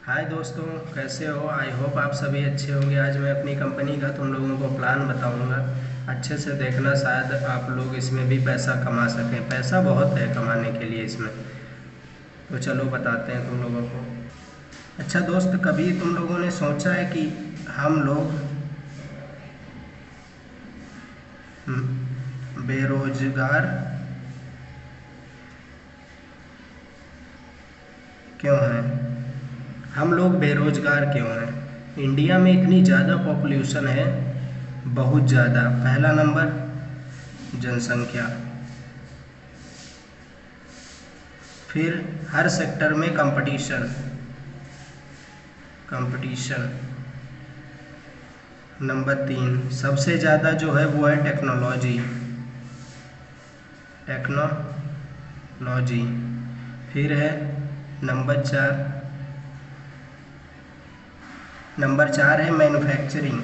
हाय दोस्तों, कैसे हो? आई होप आप सभी अच्छे होंगे। आज मैं अपनी कंपनी का तुम लोगों को प्लान बताऊंगा। अच्छे से देखना, शायद आप लोग इसमें भी पैसा कमा सकें। पैसा बहुत है कमाने के लिए इसमें। तो चलो बताते हैं तुम लोगों को। अच्छा दोस्त, कभी तुम लोगों ने सोचा है कि हम लोग बेरोजगार क्यों हैं? हम लोग बेरोजगार क्यों हैं? इंडिया में इतनी ज़्यादा पॉपुलेशन है, बहुत ज़्यादा। पहला नंबर जनसंख्या, फिर हर सेक्टर में कंपटीशन कंपटीशन। नंबर 3 सबसे ज़्यादा जो है वो है टेक्नोलॉजी। फिर है नंबर 4 है मैन्युफैक्चरिंग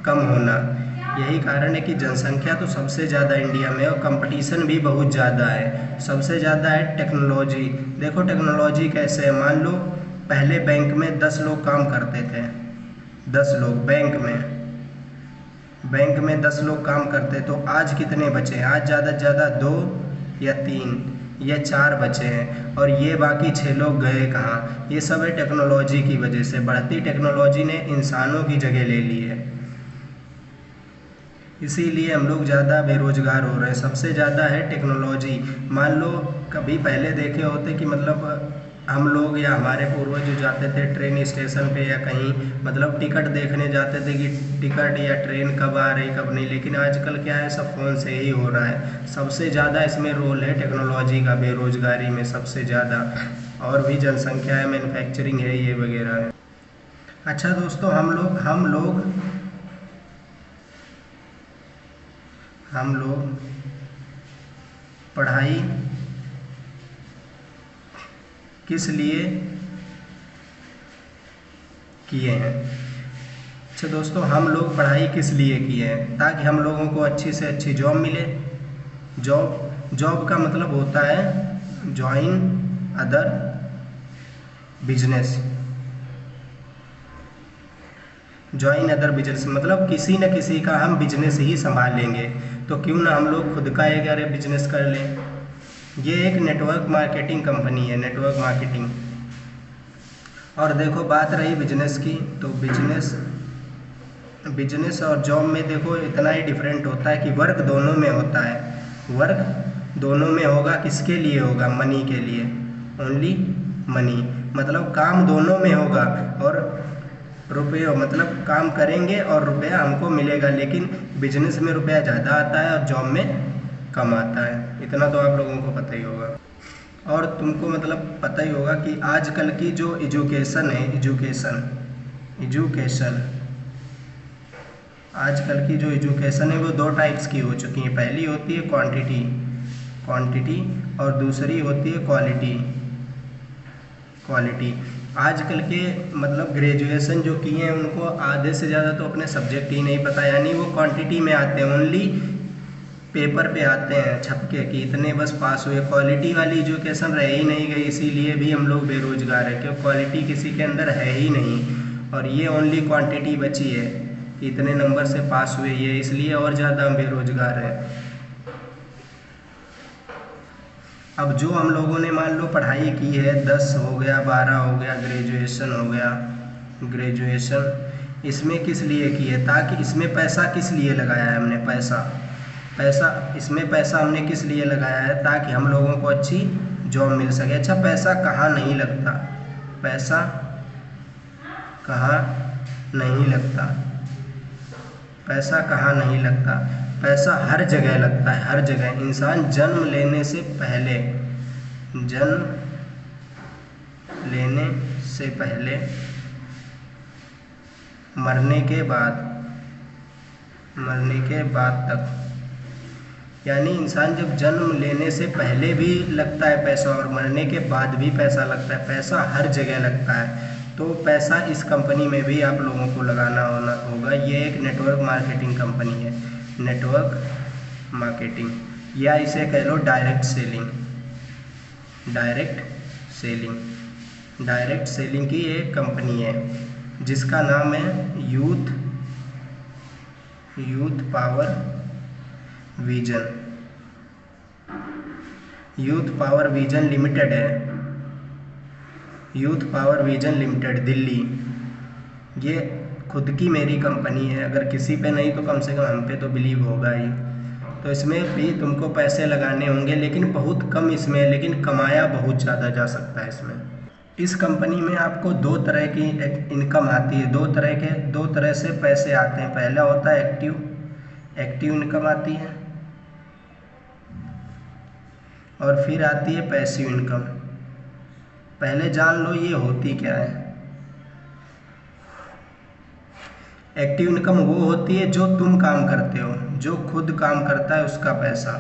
कम होना। यही कारण है कि जनसंख्या तो सबसे ज़्यादा इंडिया में और कंपटीशन भी बहुत ज़्यादा है। सबसे ज़्यादा है टेक्नोलॉजी। देखो टेक्नोलॉजी कैसे है, मान लो पहले बैंक में 10 लोग काम करते थे। 10 लोग बैंक में 10 लोग काम करते, तो आज कितने बचे हैं? आज ज़्यादा से ज़्यादा 2 या 3 या 4 बचे हैं, और ये बाकी 6 लोग गए कहाँ? ये सब है टेक्नोलॉजी की वजह से। बढ़ती टेक्नोलॉजी ने इंसानों की जगह ले ली है, इसीलिए हम लोग ज़्यादा बेरोजगार हो रहे हैं। सबसे ज़्यादा है टेक्नोलॉजी। मान लो कभी पहले देखे होते कि मतलब हम लोग या हमारे पूर्वज जो जाते थे ट्रेन स्टेशन पे या कहीं, मतलब टिकट देखने जाते थे कि टिकट या ट्रेन कब आ रही कब नहीं। लेकिन आजकल क्या है, सब फ़ोन से ही हो रहा है। सबसे ज़्यादा इसमें रोल है टेक्नोलॉजी का, बेरोजगारी में सबसे ज़्यादा। और भी जनसंख्या है, मैन्युफैक्चरिंग है, ये वगैरह है। अच्छा दोस्तों, हम लोग पढ़ाई किस लिए किए हैं? अच्छा दोस्तों, हम लोग पढ़ाई किस लिए किए हैं? ताकि हम लोगों को अच्छी से अच्छी जॉब मिले। जॉब का मतलब होता है ज्वाइन अदर बिजनेस। मतलब किसी न किसी का हम बिजनेस ही संभालेंगे। तो क्यों ना हम लोग खुद का एक अरे बिजनेस कर लें। ये एक नेटवर्क मार्केटिंग कंपनी है, नेटवर्क मार्केटिंग। और देखो बात रही बिजनेस की, तो बिजनेस और जॉब में देखो इतना ही डिफरेंट होता है कि वर्क दोनों में होता है। वर्क दोनों में होगा, किसके लिए होगा? मनी के लिए, ओनली मनी। मतलब काम दोनों में होगा, और रुपये मतलब काम करेंगे और रुपया हमको मिलेगा। लेकिन बिजनेस में रुपया ज़्यादा आता है और जॉब में कम आता है। इतना तो आप लोगों को पता ही होगा। और तुमको मतलब पता ही होगा कि आजकल की जो एजुकेशन है, एजुकेशन आजकल की जो एजुकेशन है वो 2 टाइप्स की हो चुकी है। पहली होती है क्वांटिटी और दूसरी होती है क्वालिटी। आजकल के मतलब ग्रेजुएशन जो किए हैं उनको आधे से ज़्यादा तो अपने सब्जेक्ट ही नहीं पता, यानी वो क्वांटिटी में आते हैं, ओनली पेपर पे आते हैं छपके कि इतने बस पास हुए। क्वालिटी वाली एजुकेशन रह ही नहीं गई, इसीलिए भी हम लोग बेरोजगार हैं, क्योंकि क्वालिटी किसी के अंदर है ही नहीं। और ये ओनली क्वांटिटी बची है कि इतने नंबर से पास हुए, ये इसलिए और ज़्यादा हम बेरोजगार हैं। अब जो हम लोगों ने मान लो पढ़ाई की है, 10 हो गया, 12 हो गया, ग्रेजुएशन हो गया, इसमें किस लिए की है? ताकि इसमें पैसा किस लिए लगाया है हमने? इसमें पैसा हमने किस लिए लगाया है? ताकि हम लोगों को अच्छी जॉब मिल सके। अच्छा, पैसा कहाँ नहीं लगता? पैसा कहाँ नहीं लगता? पैसा कहाँ नहीं लगता? पैसा हर जगह लगता है, हर जगह। इंसान जन्म लेने से पहले मरने के बाद तक, यानी इंसान जब जन्म लेने से पहले भी लगता है पैसा और मरने के बाद भी पैसा लगता है। पैसा हर जगह लगता है। तो पैसा इस कंपनी में भी आप लोगों को लगाना होगा। ये एक नेटवर्क मार्केटिंग कंपनी है, नेटवर्क मार्केटिंग, या इसे कह लो direct selling. Direct selling. Direct selling की एक कंपनी है जिसका नाम है youth power vision. Youth power vision limited है, youth power vision limited Delhi. ये खुद की मेरी कंपनी है, अगर किसी पे नहीं तो कम से कम हम पे तो बिलीव होगा ही। तो इसमें भी तुमको पैसे लगाने होंगे, लेकिन बहुत कम इसमें, लेकिन कमाया बहुत ज़्यादा जा सकता है इसमें। इस कंपनी में आपको दो तरह की इनकम आती है, दो तरह से पैसे आते हैं। पहला होता है एक्टिव इनकम आती है, और फिर आती है पैसिव इनकम। पहले जान लो ये होती क्या है। एक्टिव इनकम वो होती है जो तुम काम करते हो, जो खुद काम करता है उसका पैसा,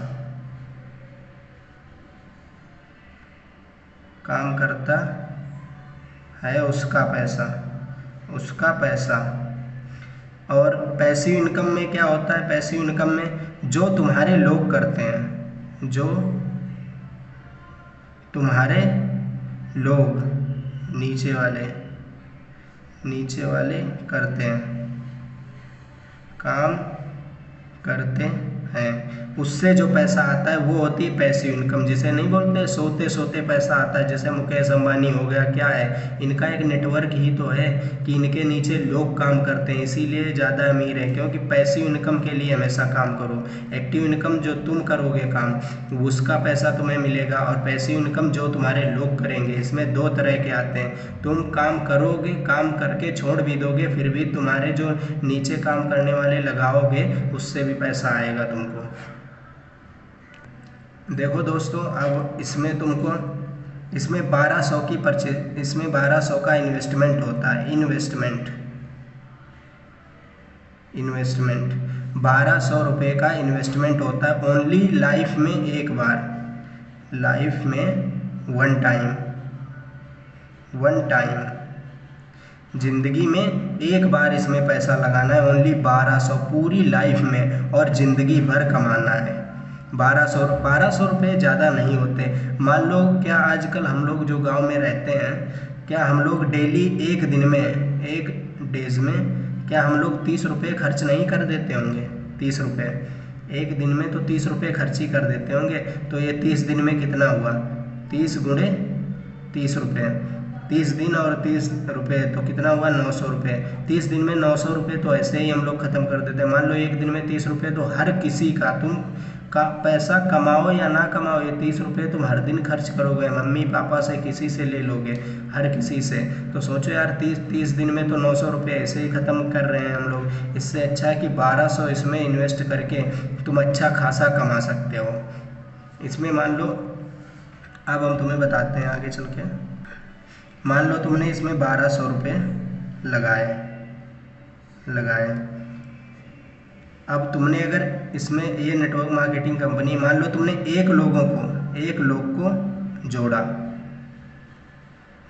काम करता है उसका पैसा। और पैसिव इनकम में क्या होता है, पैसिव इनकम में जो तुम्हारे लोग करते हैं, जो तुम्हारे लोग नीचे वाले करते हैं, काम करते हैं, उससे जो पैसा आता है वो होती है पैसिव इनकम। जिसे नहीं बोलते सोते सोते पैसा आता है, जैसे मुकेश अंबानी हो गया, क्या है इनका एक नेटवर्क ही तो है कि इनके नीचे लोग काम करते हैं, इसीलिए ज़्यादा अमीर है। क्योंकि पैसिव इनकम के लिए हमेशा काम करो। एक्टिव इनकम जो तुम करोगे काम उसका पैसा तुम्हें मिलेगा, और पैसिव इनकम जो तुम्हारे लोग करेंगे। इसमें दो तरह के आते हैं, तुम काम करोगे, काम करके छोड़ भी दोगे, फिर भी तुम्हारे जो नीचे काम करने वाले लगाओगे उससे भी पैसा आएगा तुमको। देखो दोस्तों, अब इसमें तुमको इसमें 1200 की परचेज, इसमें 1200 का इन्वेस्टमेंट होता है। इन्वेस्टमेंट 1200 रुपये का इन्वेस्टमेंट होता है ओनली लाइफ में एक बार, लाइफ में वन टाइम, जिंदगी में एक बार इसमें पैसा लगाना है। ओनली 1200 पूरी लाइफ में, और ज़िंदगी भर कमाना है। 1200 रुपये ज़्यादा नहीं होते। मान लो क्या आजकल हम लोग जो गांव में रहते हैं, क्या हम लोग डेली एक डेज में क्या हम लोग 30 रुपये खर्च नहीं कर देते होंगे? 30 रुपये एक दिन में तो 30 रुपये खर्च ही कर देते होंगे। तो ये 30 दिन में कितना हुआ? 30 गुणे 30 रुपये, 30 दिन और 30 रुपये तो कितना हुआ? 900 रुपये। 30 दिन में 900 रुपये तो ऐसे ही हम लोग ख़त्म कर देते हैं। मान लो एक दिन में 30 रुपये, तो हर किसी का तुम का पैसा कमाओ या ना कमाओ, ये 30 रुपये तुम हर दिन खर्च करोगे। मम्मी पापा से किसी से ले लोगे, हर किसी से। तो सोचो यार, 30 दिन में तो 900 रुपये ऐसे ही ख़त्म कर रहे हैं हम लोग। इससे अच्छा है कि 1200 इसमें इन्वेस्ट करके तुम अच्छा खासा कमा सकते हो। इसमें मान लो, अब हम तुम्हें बताते हैं आगे चल के। मान लो तुमने इसमें 1200 रुपये लगाए। अब तुमने अगर इसमें ये नेटवर्क मार्केटिंग कंपनी, मान लो तुमने एक लोग को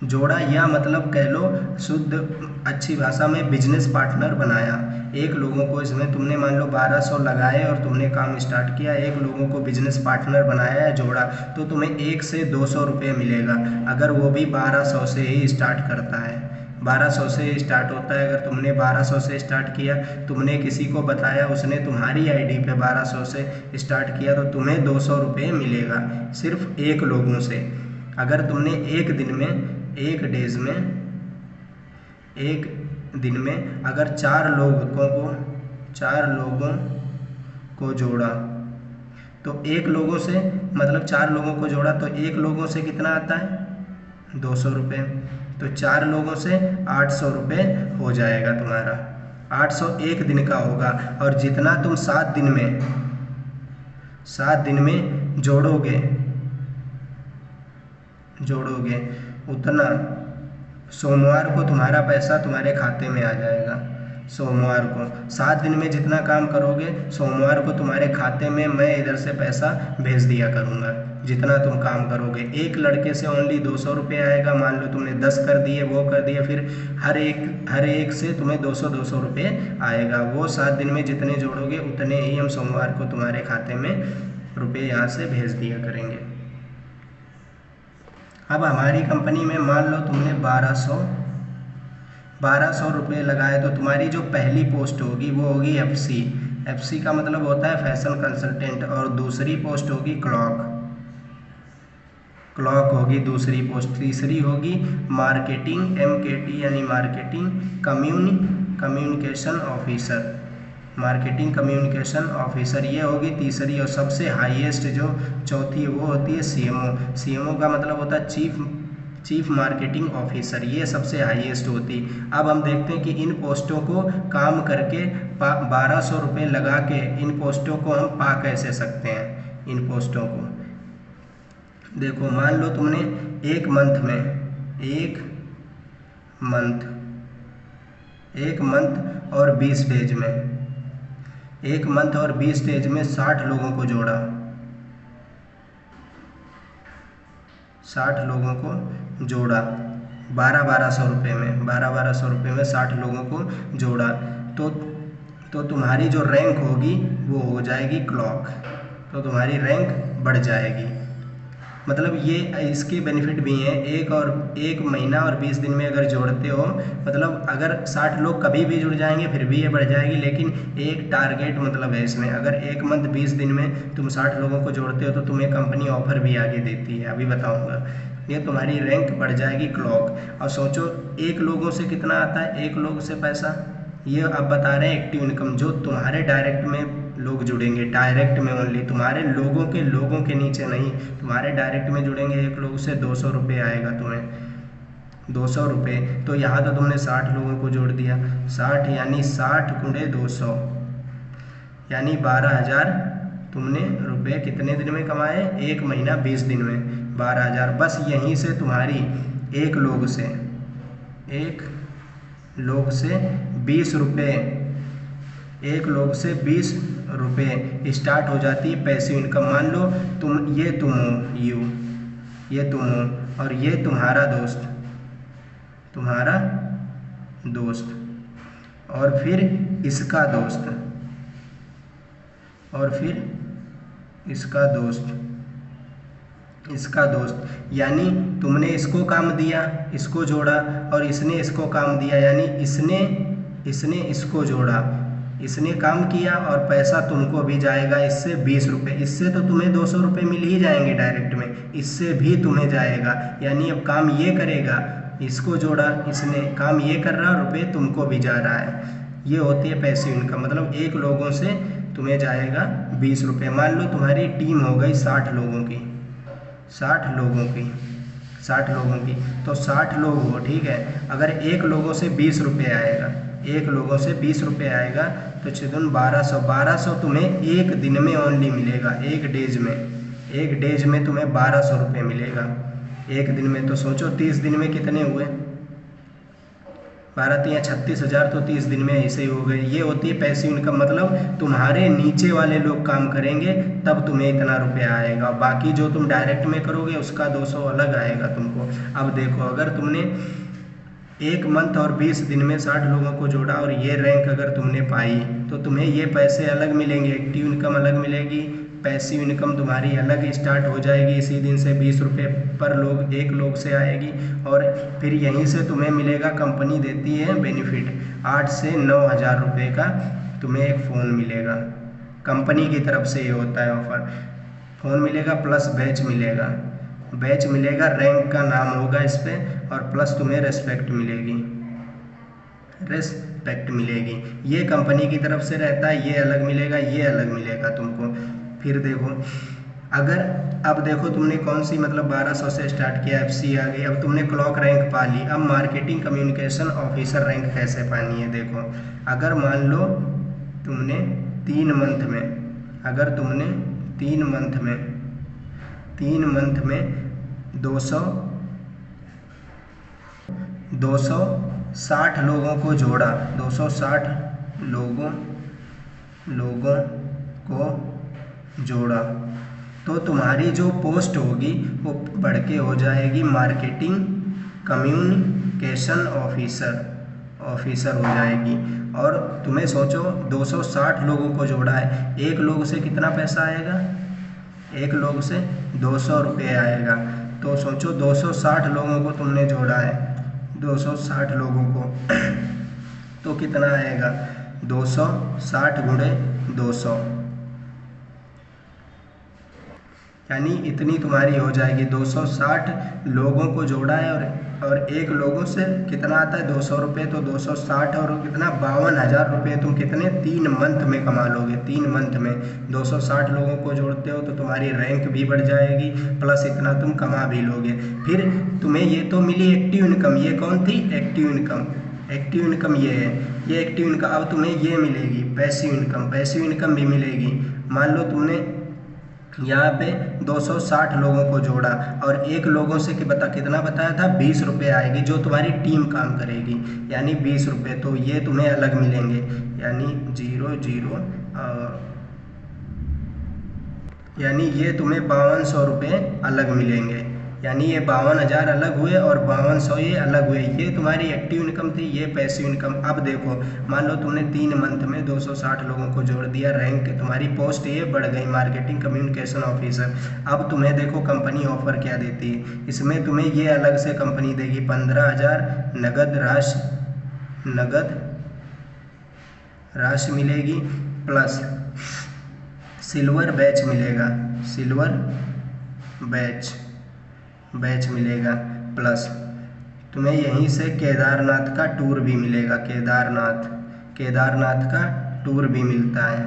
जोड़ा या मतलब कह लो शुद्ध अच्छी भाषा में बिजनेस पार्टनर बनाया। एक लोगों को इसमें तुमने मान लो 1200 लगाए और तुमने काम स्टार्ट किया, एक लोगों को बिजनेस पार्टनर बनाया या जोड़ा, तो तुम्हें 1 से 200 रुपये मिलेगा, अगर वो भी 1200 से ही स्टार्ट करता है। 1200 से स्टार्ट होता है। अगर तुमने 1200 से स्टार्ट किया, तुमने किसी को बताया, उसने तुम्हारी आईडी पे 1200 से स्टार्ट किया, तो तुम्हें 200 रुपये मिलेगा सिर्फ एक लोगों से। अगर तुमने एक दिन में अगर 4 लोगों को जोड़ा, तो एक लोगों से मतलब 4 लोगों को जोड़ा तो एक लोगों से कितना आता है? 200 रुपये। तो 4 लोगों से 800 रुपये हो जाएगा तुम्हारा। 800 एक दिन का होगा। और जितना तुम 7 दिन में जोड़ोगे उतना सोमवार को तुम्हारा पैसा तुम्हारे खाते में आ जाएगा। सोमवार को 7 दिन में जितना काम करोगे, सोमवार को तुम्हारे खाते में मैं इधर से पैसा भेज दिया करूँगा जितना तुम काम करोगे। एक लड़के से ओनली 200 रुपये आएगा। मान लो तुमने 10 कर दिए, वो कर दिए, फिर हर एक से तुम्हें 200 रुपये आएगा। वो 7 दिन में जितने जोड़ोगे उतने ही हम सोमवार को तुम्हारे खाते में रुपये यहाँ से भेज दिया करेंगे। अब हमारी कंपनी में मान लो तुमने 1200 रुपये लगाए, तो तुम्हारी जो पहली पोस्ट होगी वो होगी FC। FC का मतलब होता है फैशन कंसल्टेंट। और दूसरी पोस्ट होगी क्लॉक होगी दूसरी पोस्ट। तीसरी होगी मार्केटिंग MKT यानी मार्केटिंग कम्युनिकेशन ऑफिसर ये होगी तीसरी। और सबसे हाईएस्ट जो चौथी वो होती है CMO का मतलब होता है चीफ मार्केटिंग ऑफिसर। ये सबसे हाईएस्ट होती। अब हम देखते हैं कि इन पोस्टों को काम करके 1200 रुपये लगा के इन पोस्टों को हम पा कैसे सकते हैं। इन पोस्टों को देखो, मान लो तुमने एक मंथ और 20 डेज में 60 लोगों को जोड़ा। 1200 रुपये में 60 लोगों को जोड़ा। तो तुम्हारी जो रैंक होगी वो हो जाएगी क्लॉक। तो तुम्हारी रैंक बढ़ जाएगी। मतलब ये इसके बेनिफिट भी हैं। एक महीना और 20 दिन में अगर जोड़ते हो, मतलब अगर 60 लोग कभी भी जुड़ जाएंगे फिर भी ये बढ़ जाएगी। लेकिन एक टारगेट मतलब है इसमें, अगर एक मंथ 20 दिन में तुम 60 लोगों को जोड़ते हो तो तुम्हें कंपनी ऑफर भी आगे देती है, अभी बताऊंगा। ये तुम्हारी रैंक बढ़ जाएगी क्लॉक। और सोचो एक लोगों से कितना आता है, एक लोग से पैसा। ये अब बता रहे हैं एक्टिव इनकम, जो तुम्हारे डायरेक्ट में लोग जुड़ेंगे, डायरेक्ट में ओनली, तुम्हारे लोगों के नीचे नहीं, तुम्हारे डायरेक्ट में जुड़ेंगे। एक लोग से 200 रुपये आएगा तुम्हें, 200 रुपये। तो यहाँ तो तुमने 60 लोगों को जोड़ दिया। 60 यानी 60 × 200 यानी 12,000 तुमने रुपये कितने दिन में कमाए, एक महीना 20 दिन में 12,000। बस यहीं से तुम्हारी एक लोग से 20 रुपये, एक लोग से 20 रुपये स्टार्ट हो जाती है पैसिव इनकम। मान लो तुम हो और ये तुम्हारा दोस्त और फिर इसका दोस्त यानी तुमने इसको काम दिया, इसको जोड़ा, और इसने इसको काम दिया, यानी इसने इसको जोड़ा, इसने काम किया और पैसा तुमको भी जाएगा इससे 20 रुपये। इससे तो तुम्हें 200 रुपये मिल ही जाएंगे डायरेक्ट में, इससे भी तुम्हें जाएगा। यानी अब काम ये करेगा, इसको जोड़ा, इसने काम ये कर रहा, रुपये तुमको भी जा रहा है। ये होती है पैसिव इनकम। मतलब एक लोगों से तुम्हें जाएगा 20 रुपये। मान लो तुम्हारी टीम हो गई 60 लोगों की, तो 60 लोग हो, ठीक है। अगर एक लोगों से 20 रुपये आएगा, तो 6 दूनी 1200 तुम्हें एक दिन में ओनली मिलेगा। एक डेज में तुम्हें 1200 रुपये मिलेगा एक दिन में। तो सोचो 30 दिन में कितने हुए, 12 या 36,000, तो 30 दिन में ऐसे ही हो गए। ये होती है पैसिव इनकम। मतलब तुम्हारे नीचे वाले लोग काम करेंगे तब तुम्हें इतना रुपया आएगा, बाकी जो तुम डायरेक्ट में करोगे उसका 200 अलग आएगा तुमको। अब देखो, अगर तुमने एक मंथ और 20 दिन में 60 लोगों को जोड़ा और ये रैंक अगर तुमने पाई, तो तुम्हें ये पैसे अलग मिलेंगे, एक्टिव इनकम अलग मिलेगी, पैसिव इनकम तुम्हारी अलग स्टार्ट हो जाएगी। इसी दिन से 20 रुपये पर लोग, एक लोग से आएगी। और फिर यहीं से तुम्हें मिलेगा, कंपनी देती है बेनिफिट, 8 से 9,000 रुपये का तुम्हें एक फ़ोन मिलेगा। कंपनी की तरफ से ये होता है ऑफर। फ़ोन मिलेगा प्लस बैच मिलेगा, रैंक का नाम होगा इस पर, और प्लस तुम्हें रेस्पेक्ट मिलेगी। ये कंपनी की तरफ से रहता है, ये अलग मिलेगा तुमको। फिर देखो, अब देखो तुमने कौन सी, मतलब 1200 से स्टार्ट किया, FC आ गई। अब तुमने क्लॉक रैंक पा ली। अब मार्केटिंग कम्युनिकेशन ऑफिसर रैंक कैसे पानी है, देखो। अगर मान लो तुमने 3 मंथ में 260 लोगों को जोड़ा, 260 लोगों को जोड़ा, तो तुम्हारी जो पोस्ट होगी वो बढ़ के हो जाएगी मार्केटिंग कम्युनिकेशन ऑफिसर हो जाएगी। और तुम्हें सोचो 260 लोगों को जोड़ा है, एक लोग से कितना पैसा आएगा, एक लोग से 200 रुपये आएगा। तो सोचो 260 लोगों को तुमने जोड़ा है, 260 लोगों को तो कितना आएगा, 260 गुणे 200, यानी इतनी तुम्हारी हो जाएगी। 260 लोगों को जोड़ा है और एक लोगों से कितना आता है, 200 रुपये, तो 260 और कितना 52,000 रुपये तुम कितने 3 मंथ में कमा लोगे। 3 मंथ में 260 लोगों को जोड़ते हो तो तुम्हारी रैंक भी बढ़ जाएगी, प्लस इतना तुम कमा भी लोगे। फिर तुम्हें ये तो मिली एक्टिव इनकम, ये कौन थी, एक्टिव इनकम। एक्टिव इनकम ये है, ये एक्टिव इनकम। अब तुम्हें ये मिलेगी पैसिव इनकम, पैसिव इनकम भी मिलेगी। मान लो तुमने यहाँ पे 260 लोगों को जोड़ा और एक लोगों से कितना बताया था, 20 रुपये आएगी जो तुम्हारी टीम काम करेगी, यानी 20 रुपये, तो ये तुम्हें अलग मिलेंगे, यानी 0 0 यानी ये तुम्हें 5200 रुपये अलग मिलेंगे, यानी ये 52,000 अलग हुए और 5200 ये अलग हुए। ये तुम्हारी एक्टिव इनकम थी, ये पैसिव इनकम। अब देखो मान लो तुमने 3 मंथ में 260 लोगों को जोड़ दिया, रैंक तुम्हारी पोस्ट ये बढ़ गई, मार्केटिंग कम्युनिकेशन ऑफिसर। अब तुम्हें देखो कंपनी ऑफर क्या देती है, इसमें तुम्हें ये अलग से कंपनी देगी 15,000 नगद राशि मिलेगी, प्लस सिल्वर बैच मिलेगा, सिल्वर बैच मिलेगा, प्लस तुम्हें यहीं से केदारनाथ का टूर भी मिलेगा, केदारनाथ का टूर भी मिलता है।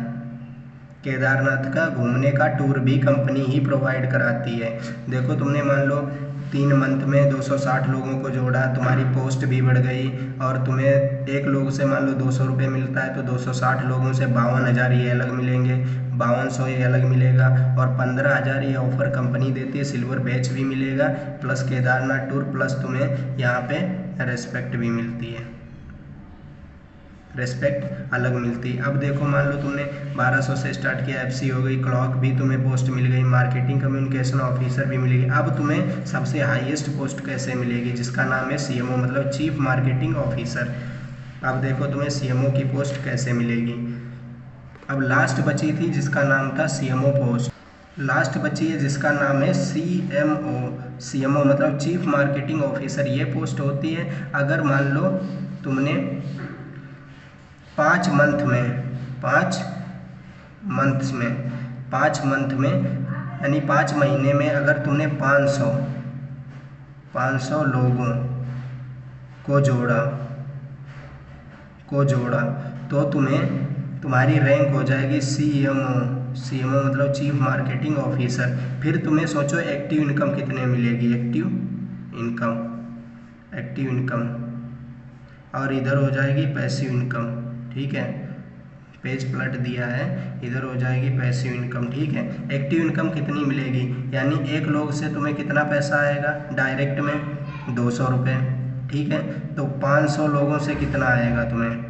केदारनाथ का घूमने का टूर भी कंपनी ही प्रोवाइड कराती है। देखो तुमने मान लो 3 मंथ में 260 लोगों को जोड़ा, तुम्हारी पोस्ट भी बढ़ गई और तुम्हें एक लोग से मान लो 200 रुपये मिलता है, तो 260 लोगों से 52,000 ये अलग मिलेंगे, 5200 ये अलग मिलेगा, और 15,000 ये ऑफर कंपनी देती है, सिल्वर बैच भी मिलेगा, प्लस केदारनाथ टूर, प्लस तुम्हें यहाँ पे रेस्पेक्ट भी मिलती है, रेस्पेक्ट अलग मिलती है। अब देखो मान लो तुमने 1200 से स्टार्ट किया, एफसी हो गई, क्लॉक भी तुम्हें पोस्ट मिल गई, मार्केटिंग कम्युनिकेशन ऑफिसर भी मिलेगी। अब तुम्हें सबसे हाईएस्ट पोस्ट कैसे मिलेगी, जिसका नाम है सीएमओ, मतलब चीफ मार्केटिंग ऑफिसर। अब देखो तुम्हें सीएमओ की पोस्ट कैसे मिलेगी। अब लास्ट बची थी जिसका नाम था सीएमओ पोस्ट, लास्ट बची है जिसका नाम है सीएमओ मतलब चीफ मार्केटिंग ऑफिसर। ये पोस्ट होती है अगर मान लो तुमने 5 मंथ में यानी 5 महीने में अगर तुमने 500 लोगों को जोड़ा तो तुम्हारी रैंक हो जाएगी सीएमओ मतलब चीफ मार्केटिंग ऑफिसर। फिर तुम्हें सोचो एक्टिव इनकम कितने मिलेगी, एक्टिव इनकम और इधर हो जाएगी पैसिव इनकम, ठीक है, पेज पलट दिया है, इधर हो जाएगी पैसिव इनकम, ठीक है। एक्टिव इनकम कितनी मिलेगी, यानी एक लोग से तुम्हें कितना पैसा आएगा डायरेक्ट में 200 रुपये, ठीक है। तो 500 लोगों से कितना आएगा तुम्हें,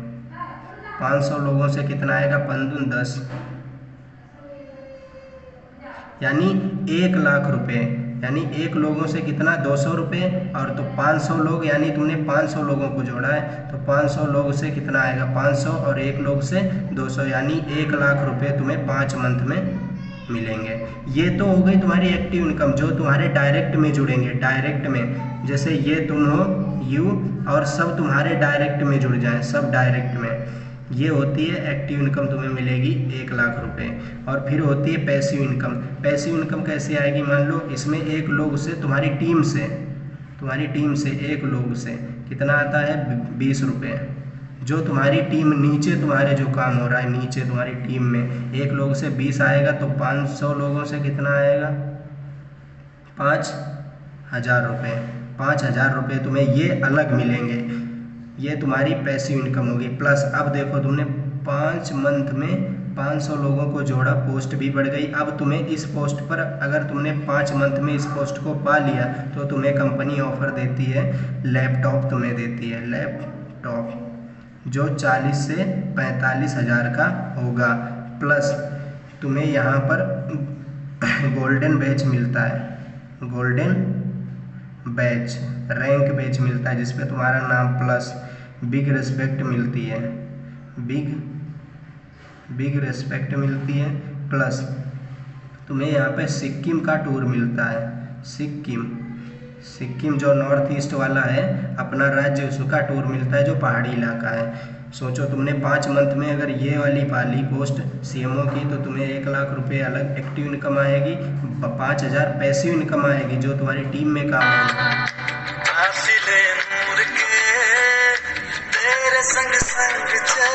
500 लोगों से कितना आएगा, 5×10 यानी 1 लाख रुपये, यानी एक लोगों से कितना 200 रुपये, और तो 500 लोग यानी तुमने 500 लोगों को जोड़ा है तो 500 लोग से कितना आएगा 500 और एक लोग से 200 यानी 1 लाख रुपये तुम्हें 5 मंथ में मिलेंगे। ये तो हो गई तुम्हारी एक्टिव इनकम जो तुम्हारे डायरेक्ट में जुड़ेंगे, डायरेक्ट में, जैसे ये तुम हो यू और सब तुम्हारे डायरेक्ट में जुड़ जाएं, सब डायरेक्ट में, ये होती है एक्टिव इनकम, तुम्हें मिलेगी 1 लाख रुपए। और फिर होती है पैसिव इनकम। पैसिव इनकम कैसे आएगी, मान लो इसमें एक लोग से तुम्हारी टीम से एक लोग से कितना आता है 20 रुपये, जो तुम्हारी टीम नीचे तुम्हारे जो काम हो रहा है नीचे तुम्हारी टीम में एक लोग से 20 आएगा तो 500 लोगों से कितना आएगा 5,000 रुपये, 5,000 रुपये तुम्हें ये अलग मिलेंगे, ये तुम्हारी पैसिव इनकम होगी। प्लस अब देखो तुमने 5 मंथ में 500 लोगों को जोड़ा, पोस्ट भी बढ़ गई। अब तुम्हें इस पोस्ट पर अगर तुमने 5 मंथ में इस पोस्ट को पा लिया तो तुम्हें कंपनी ऑफर देती है लैपटॉप, तुम्हें देती है लैपटॉप जो 40 से 45,000 का होगा। प्लस तुम्हें यहाँ पर गोल्डन बैच मिलता है, गोल्डन बैच रैंक बैच मिलता है जिसपे तुम्हारा नाम, प्लस बिग रिस्पेक्ट मिलती है, बिग रिस्पेक्ट मिलती है। प्लस तुम्हें यहाँ पे सिक्किम का टूर मिलता है, सिक्किम सिक्किम जो नॉर्थ ईस्ट वाला है अपना राज्य, उसका टूर मिलता है जो पहाड़ी इलाका है। सोचो तुमने 5 मंथ में अगर ये वाली पाली पोस्ट सीएमओ की तो तुम्हें 1 लाख रुपए अलग एक्टिव इनकम आएगी, 5,000 पैसिव इनकम आएगी जो तुम्हारी टीम में काम आएगी।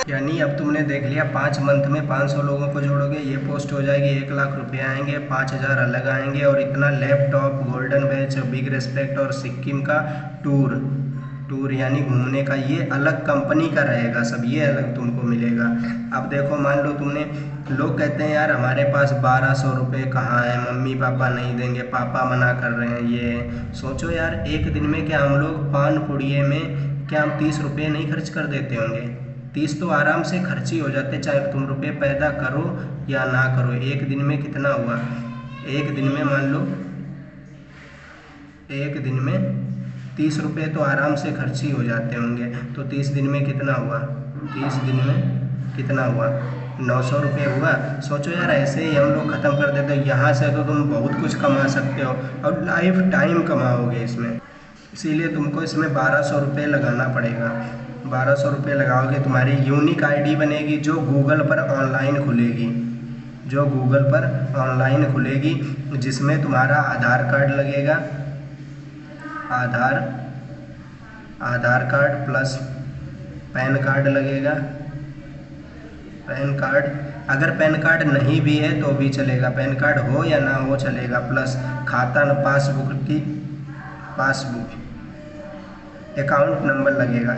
यानी अब तुमने देख लिया 5 मंथ में 500 लोगों को जोड़ोगे, ये पोस्ट हो जाएगी, 1 लाख रुपए आएंगे, 5,000 अलग आएंगे और इतना laptop, golden batch, big respect और सिक्किम का टूर यानी घूमने का, ये अलग कंपनी का रहेगा सब, ये अलग तुमको मिलेगा। अब देखो मान लो तुमने, लोग कहते हैं यार हमारे पास 1,200 रुपये कहाँ है, मम्मी पापा नहीं देंगे, पापा मना कर रहे हैं, ये सोचो यार एक दिन में क्या हम लोग पान पुड़िये में क्या हम 30 रुपये नहीं खर्च कर देते होंगे? 30 तो आराम से खर्च ही हो जाते, चाहे तुम रुपये पैदा करो या ना करो। एक दिन में कितना हुआ, एक दिन में मान लो एक दिन में 30 रुपये तो आराम से खर्च ही हो जाते होंगे। तो 30 दिन में कितना हुआ, 30 दिन में कितना हुआ, 900 रुपये हुआ। सोचो यार ऐसे ही हम लोग ख़त्म कर देते। यहाँ से तो तुम बहुत कुछ कमा सकते हो और लाइफ टाइम कमाओगे इसमें, इसीलिए तुमको इसमें 1,200 रुपये लगाना पड़ेगा। 1,200 रुपये लगाओगे, तुम्हारी यूनिक आईडी बनेगी जो गूगल पर ऑनलाइन खुलेगी, जो गूगल पर ऑनलाइन खुलेगी, जिसमें तुम्हारा आधार कार्ड लगेगा, आधार कार्ड प्लस पैन कार्ड लगेगा। पैन कार्ड, अगर पैन कार्ड नहीं भी है तो भी चलेगा, पैन कार्ड हो या ना हो चलेगा, प्लस खाता न पासबुक, अकाउंट नंबर लगेगा,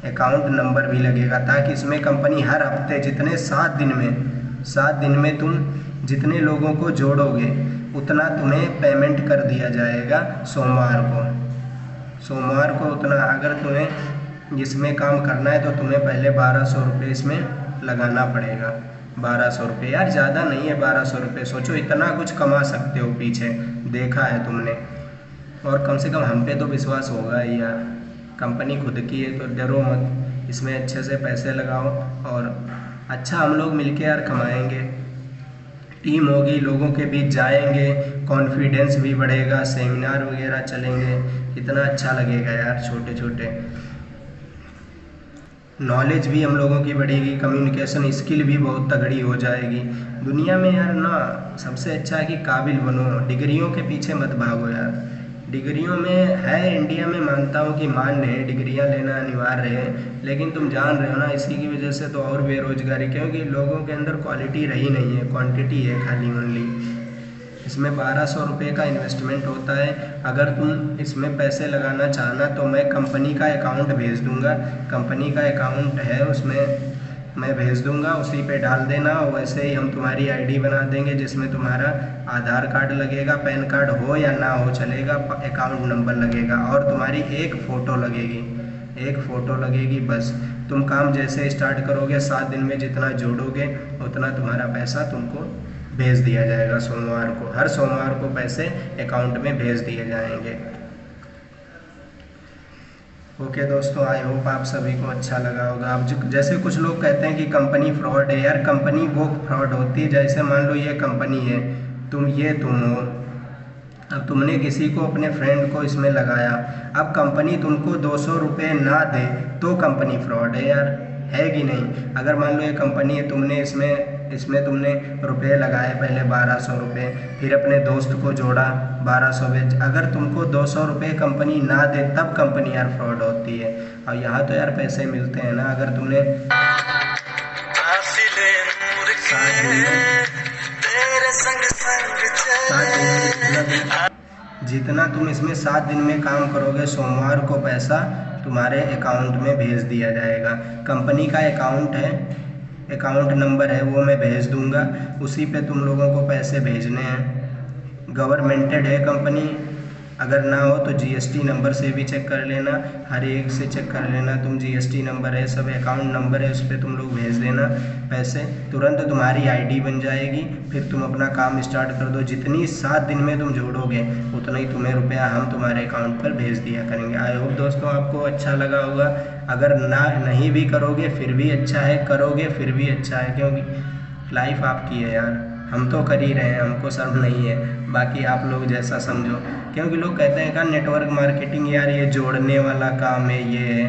अकाउंट नंबर भी लगेगा, ताकि इसमें कंपनी हर हफ्ते जितने 7 दिन में तुम जितने लोगों को जोड़ोगे उतना तुम्हें पेमेंट कर दिया जाएगा। सोमवार को उतना, अगर तुम्हें इसमें काम करना है तो तुम्हें पहले 1,200 रुपये इसमें लगाना पड़ेगा। 1,200 रुपये यार ज़्यादा नहीं है, 1,200 रुपये सोचो इतना कुछ कमा सकते हो, पीछे देखा है तुमने। और कम से कम हम पे तो विश्वास होगा ही यार, कंपनी खुद की है तो डरो मत, इसमें अच्छे से पैसे लगाओ और अच्छा हम लोग मिलके यार कमाएंगे। टीम होगी, लोगों के बीच जाएंगे, कॉन्फिडेंस भी बढ़ेगा, सेमिनार वगैरह चलेंगे, कितना अच्छा लगेगा यार। छोटे छोटे नॉलेज भी हम लोगों की बढ़ेगी, कम्युनिकेशन स्किल भी बहुत तगड़ी हो जाएगी। दुनिया में यार ना सबसे अच्छा है कि काबिल बनो, डिग्रियों के पीछे मत भागो यार। डिग्रियों में है, इंडिया में मानता हूँ कि मान्य है, डिग्रियाँ लेना अनिवार्य है, लेकिन तुम जान रहे हो ना इसी की वजह से तो और बेरोजगारी, क्योंकि लोगों के अंदर क्वालिटी रही नहीं है, क्वांटिटी है खाली ओनली। इसमें 1,200 रुपये का इन्वेस्टमेंट होता है। अगर तुम इसमें पैसे लगाना चाहना तो मैं कंपनी का अकाउंट भेज दूँगा, कंपनी का अकाउंट है उसमें मैं भेज दूंगा, उसी पे डाल देना। वैसे ही हम तुम्हारी आईडी बना देंगे जिसमें तुम्हारा आधार कार्ड लगेगा, पैन कार्ड हो या ना हो चलेगा, अकाउंट नंबर लगेगा और तुम्हारी एक फ़ोटो लगेगी बस। तुम काम जैसे स्टार्ट करोगे 7 दिन में जितना जोड़ोगे उतना तुम्हारा पैसा तुमको भेज दिया जाएगा सोमवार को, हर सोमवार को पैसे अकाउंट में भेज दिए जाएंगे। ओके दोस्तों, आई होप आप सभी को अच्छा लगा होगा। अब जैसे कुछ लोग कहते हैं कि कंपनी फ्रॉड है, यार कंपनी वो फ्रॉड होती है जैसे मान लो ये कंपनी है, तुम हो, अब तुमने किसी को अपने फ्रेंड को इसमें लगाया, अब कंपनी तुमको 200 रुपये ना दे तो कंपनी फ्रॉड है यार, है कि नहीं? अगर मान लो ये कंपनी है, तुमने इसमें तुमने रुपए लगाए पहले 1,200 रुपये, फिर अपने दोस्त को जोड़ा 1,200 में, अगर तुमको 200 रुपये कंपनी ना दे तब कंपनी यार फ्रॉड होती है। और यहाँ तो यार पैसे मिलते हैं ना, अगर तुमने जितना तुम इसमें 7 दिन में काम करोगे सोमवार को पैसा तुम्हारे अकाउंट में भेज दिया जाएगा। कंपनी का अकाउंट है, अकाउंट नंबर है वो मैं भेज दूंगा, उसी पे तुम लोगों को पैसे भेजने हैं। गवर्नमेंटेड है कंपनी, अगर ना हो तो जीएसटी नंबर से भी चेक कर लेना, हर एक से चेक कर लेना तुम, जीएसटी नंबर है, सब अकाउंट नंबर है, उस पर तुम लोग भेज देना पैसे, तुरंत तुम्हारी आईडी बन जाएगी, फिर तुम अपना काम स्टार्ट कर दो। जितनी 7 दिन में तुम जोड़ोगे उतना ही तुम्हें रुपया हम तुम्हारे अकाउंट पर भेज दिया करेंगे। आई होप दोस्तों आपको अच्छा लगा होगा। अगर नहीं भी करोगे फिर भी अच्छा है, करोगे फिर भी अच्छा है, क्योंकि लाइफ आपकी है यार। हम तो कर ही रहे हैं, हमको शर्म नहीं है, बाकी आप लोग जैसा समझो। क्योंकि लोग कहते हैं का नेटवर्क मार्केटिंग यार ये जोड़ने वाला काम है, ये है।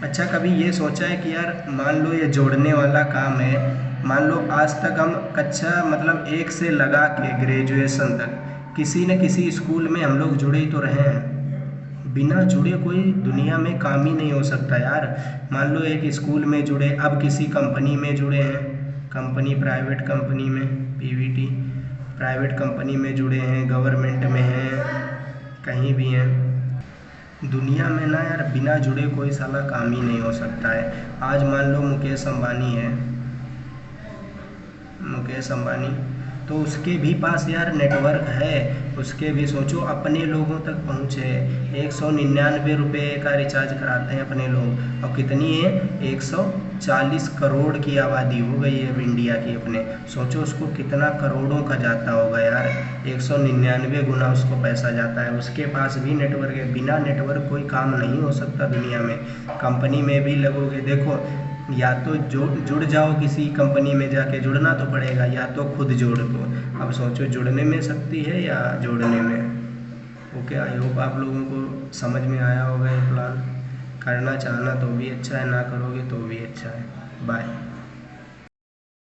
अच्छा, कभी ये सोचा है कि यार मान लो ये जोड़ने वाला काम है, मान लो आज तक हम कक्षा मतलब 1 से लगा के ग्रेजुएशन तक किसी न किसी स्कूल में हम लोग जुड़े ही तो रहे हैं। बिना जुड़े कोई दुनिया में काम ही नहीं हो सकता यार। मान लो एक स्कूल में जुड़े, अब किसी कंपनी में जुड़े हैं, कंपनी प्राइवेट कंपनी में, पीवीटी प्राइवेट कंपनी में जुड़े हैं, गवर्नमेंट में हैं, कहीं भी हैं। दुनिया में ना यार बिना जुड़े कोई साला काम ही नहीं हो सकता है। आज मान लो मुकेश अंबानी है, मुकेश अंबानी, तो उसके भी पास यार नेटवर्क है, उसके भी सोचो अपने लोगों तक पहुँचे। 199 रुपये का रिचार्ज कराते हैं अपने लोग, और कितनी है 140 करोड़ की आबादी हो गई है अब इंडिया की अपने। सोचो उसको कितना करोड़ों का जाता होगा यार, 199 गुना उसको पैसा जाता है। उसके पास भी नेटवर्क है, बिना नेटवर्क कोई काम नहीं हो सकता दुनिया में। कंपनी में भी लगोगे, देखो या तो जुड़ जाओ किसी कंपनी में, जाके जुड़ना तो पड़ेगा, या तो खुद जोड़ दो। अब सोचो जुड़ने में शक्ति है या जोड़ने में। ओके, आई होप आप लोगों को समझ में आया होगा ये प्लान। करना चाहना तो भी अच्छा है, ना करोगे तो भी अच्छा है। बाय।